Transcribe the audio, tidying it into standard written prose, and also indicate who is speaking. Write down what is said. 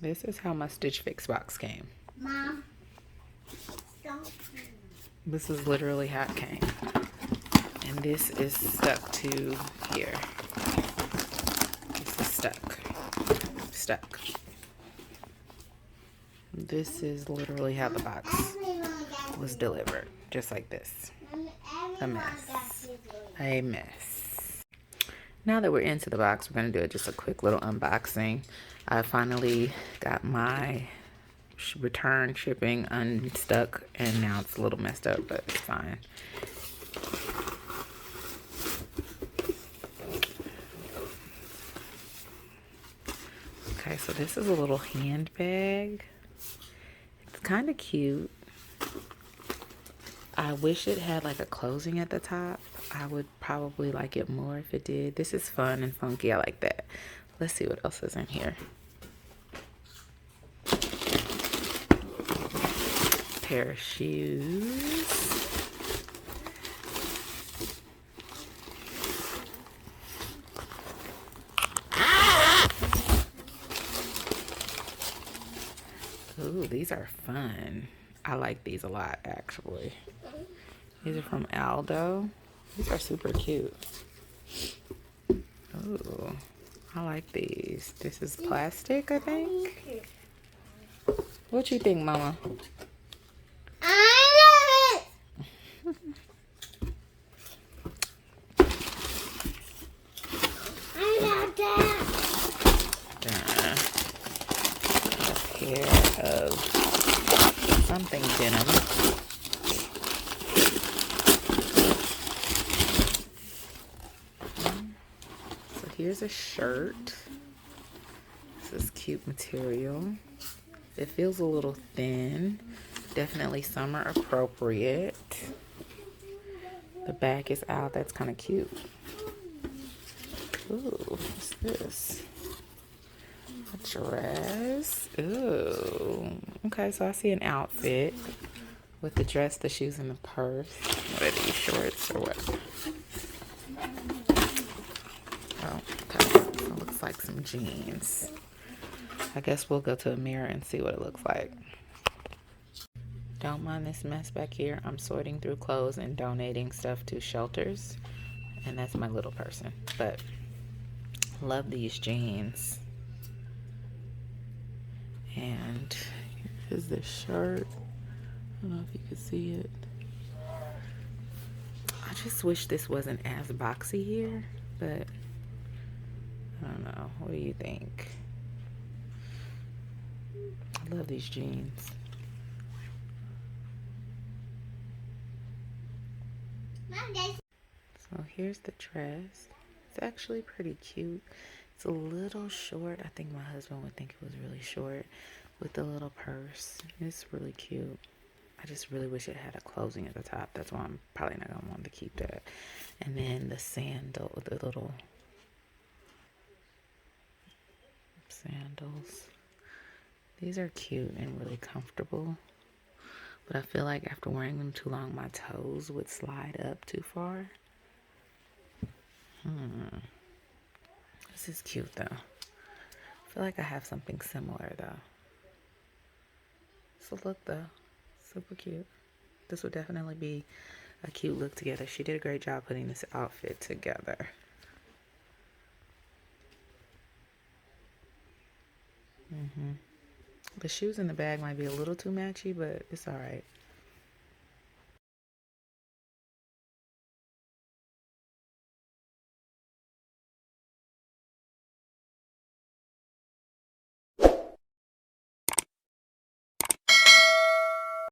Speaker 1: This is how my Stitch Fix box came.
Speaker 2: Mom, don't.
Speaker 1: This is literally how it came. And this is stuck to here. This is stuck. Stuck. This is literally how the box was delivered. Just like this. A mess. A mess. Now that we're into the box, we're going to do just a quick little unboxing. I finally got my return shipping unstuck, and now it's a little messed up, but it's fine. Okay, so this is a little handbag. It's kind of cute. I wish it had like a closing at the top. I would probably like it more if it did. This is fun and funky. I like that. Let's see what else is in here. Pair of shoes. Ooh, these are fun. I like these a lot, actually. These are from Aldo. These are super cute. Ooh, I like these. This is plastic, I think. What you think, Mama?
Speaker 2: I love it. I love that.
Speaker 1: A pair of something denim. So here's a shirt. This is cute material. It feels a little thin. Definitely summer appropriate. The back is out. That's kind of cute. Ooh, what's this? A dress. Ooh. Okay, so I see an outfit with the dress, the shoes, and the purse. What are these, shorts or what? Oh, okay. So it looks like some jeans. I guess we'll go to a mirror and see what it looks like. Don't mind this mess back here. I'm sorting through clothes and donating stuff to shelters. And that's my little person. But love these jeans. And here's the shirt. I don't know if you can see it. I just wish this wasn't as boxy here, but I don't know. What do you think? I love these jeans. So here's the dress. It's actually pretty cute. It's a little short. I think my husband would think it was really short with the little purse. It's really cute. I just really wish it had a closing at the top. That's why I'm probably not gonna want to keep that. And then the sandal, the little sandals. These are cute and really comfortable. But I feel like after wearing them too long, my toes would slide up too far. This is cute though. I feel like I have something similar though. So look though, super cute. This would definitely be a cute look together. She did a great job putting this outfit together. The shoes in the bag might be a little too matchy, but it's all right.